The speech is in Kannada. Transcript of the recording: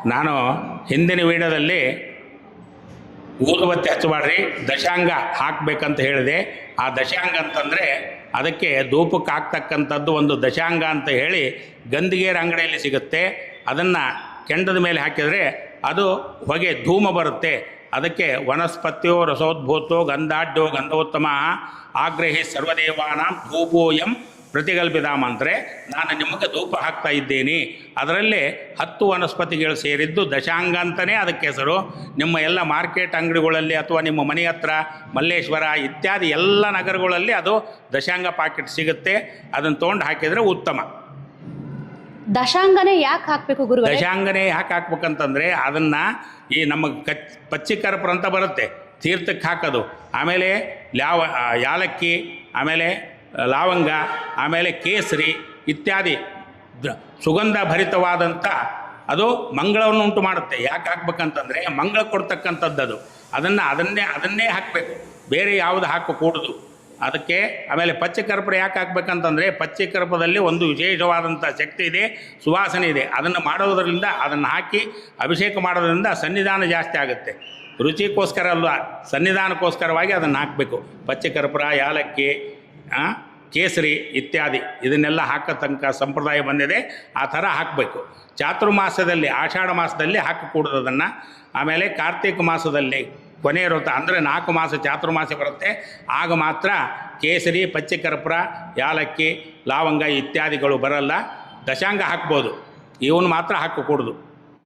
ನಾನು ಹಿಂದಿನ ವಿಡಿಯೋದಲ್ಲಿ ಊದುಬತ್ತಿ ಹಚ್ಚಬಾಡ್ರಿ ದಶಾಂಗ ಹಾಕಬೇಕಂತ ಹೇಳಿದೆ. ಆ ದಶಾಂಗ ಅಂತಂದರೆ ಅದಕ್ಕೆ ಧೂಪಕ್ಕೆ ಹಾಕ್ತಕ್ಕಂಥದ್ದು ಒಂದು ದಶಾಂಗ ಅಂತ ಹೇಳಿ ಗಂಧಿಗೇರ ಅಂಗಡಿಯಲ್ಲಿ ಸಿಗುತ್ತೆ. ಅದನ್ನು ಕೆಂಡದ ಮೇಲೆ ಹಾಕಿದರೆ ಅದು ಹೊಗೆ ಧೂಮ ಬರುತ್ತೆ. ಅದಕ್ಕೆ ವನಸ್ಪತ್ಯೋ ರಸೋದ್ಭೂತೋ ಗಂಧಾಢ್ಯೋ ಗಂಧೋತ್ತಮ ಆಗ್ರಹಿ ಸರ್ವದೇವಾನಾಂ ಧೂಪೋಯಂ ಪ್ರತಿಗಲ್ಪಿದಾಮ ಅಂದರೆ ನಾನು ನಿಮಗೆ ಧೂಪ ಹಾಕ್ತಾ ಇದ್ದೀನಿ. ಅದರಲ್ಲೇ 10 ವನಸ್ಪತಿಗಳು ಸೇರಿದ್ದು ದಶಾಂಗ ಅಂತಲೇ ಅದಕ್ಕೆ ಹೆಸರು. ನಿಮ್ಮ ಎಲ್ಲ ಮಾರ್ಕೆಟ್ ಅಂಗಡಿಗಳಲ್ಲಿ ಅಥವಾ ನಿಮ್ಮ ಮನೆ ಹತ್ರ ಮಲ್ಲೇಶ್ವರ ಇತ್ಯಾದಿ ಎಲ್ಲ ನಗರಗಳಲ್ಲಿ ಅದು ದಶಾಂಗ ಪಾಕೆಟ್ ಸಿಗುತ್ತೆ. ಅದನ್ನು ತೊಗೊಂಡು ಹಾಕಿದರೆ ಉತ್ತಮ. ದಶಾಂಗನೇ ಯಾಕೆ ಹಾಕಬೇಕು ಗುರುಗಳೇ? ದಶಾಂಗನೇ ಯಾಕೆ ಹಾಕ್ಬೇಕಂತಂದರೆ ಅದನ್ನು ಈ ನಮಗೆ ಪಚ್ಚಿಕರ್ಪೂರ ಅಂತ ಬರುತ್ತೆ ತೀರ್ಥಕ್ಕೆ ಹಾಕೋದು, ಆಮೇಲೆ ಯಾಲಕ್ಕಿ, ಆಮೇಲೆ ಲವಂಗ, ಆಮೇಲೆ ಕೇಸರಿ ಇತ್ಯಾದಿ ಸುಗಂಧ ಭರಿತವಾದಂಥ ಅದು ಮಂಗಳವನ್ನು ಉಂಟು ಮಾಡುತ್ತೆ. ಯಾಕೆ ಹಾಕ್ಬೇಕಂತಂದರೆ ಮಂಗಳ ಕೊಡ್ತಕ್ಕಂಥದ್ದು ಅದು. ಅದನ್ನೇ ಹಾಕಬೇಕು, ಬೇರೆ ಯಾವುದು ಹಾಕಕೂಡದು. ಅದಕ್ಕೆ ಆಮೇಲೆ ಪಚ್ಚಕರ್ಪೂರ ಯಾಕೆ ಹಾಕ್ಬೇಕಂತಂದರೆ ಪಚ್ಚಕರ್ಪೂರದಲ್ಲಿ ಒಂದು ವಿಶೇಷವಾದಂಥ ಶಕ್ತಿ ಇದೆ, ಸುವಾಸನೆ ಇದೆ. ಅದನ್ನು ಮಾಡೋದರಿಂದ ಅದನ್ನು ಹಾಕಿ ಅಭಿಷೇಕ ಮಾಡೋದ್ರಿಂದ ಸನ್ನಿಧಾನ ಜಾಸ್ತಿ ಆಗುತ್ತೆ. ರುಚಿಗೋಸ್ಕರ ಅಲ್ಲ, ಸನ್ನಿಧಾನಕ್ಕೋಸ್ಕರವಾಗಿ ಅದನ್ನು ಹಾಕಬೇಕು. ಪಚ್ಚಕರ್ಪೂರ, ಯಾಲಕ್ಕಿ, ಕೇಸರಿ ಇತ್ಯಾದಿ ಇದನ್ನೆಲ್ಲ ಹಾಕೋ ತನಕ ಸಂಪ್ರದಾಯ ಬಂದಿದೆ. ಆ ಥರ ಹಾಕಬೇಕು. ಚಾತುರ್ಮಾಸದಲ್ಲಿ ಆಷಾಢ ಮಾಸದಲ್ಲಿ ಹಾಕಕೂಡದು ಅದನ್ನು. ಆಮೇಲೆ ಕಾರ್ತಿಕ ಮಾಸದಲ್ಲಿ ಕೊನೆ ಇರುತ್ತೆ, ಅಂದರೆ 4 ಮಾಸ ಚಾತುರ್ಮಾಸ ಬರುತ್ತೆ, ಆಗ ಮಾತ್ರ ಕೇಸರಿ, ಪಚ್ಚಕರ್ಪೂರ, ಯಾಲಕ್ಕಿ, ಲವಂಗ ಇತ್ಯಾದಿಗಳು ಬರಲ್ಲ. ದಶಾಂಗ ಹಾಕ್ಬೋದು, ಇವನು ಮಾತ್ರ ಹಾಕಕೂಡದು.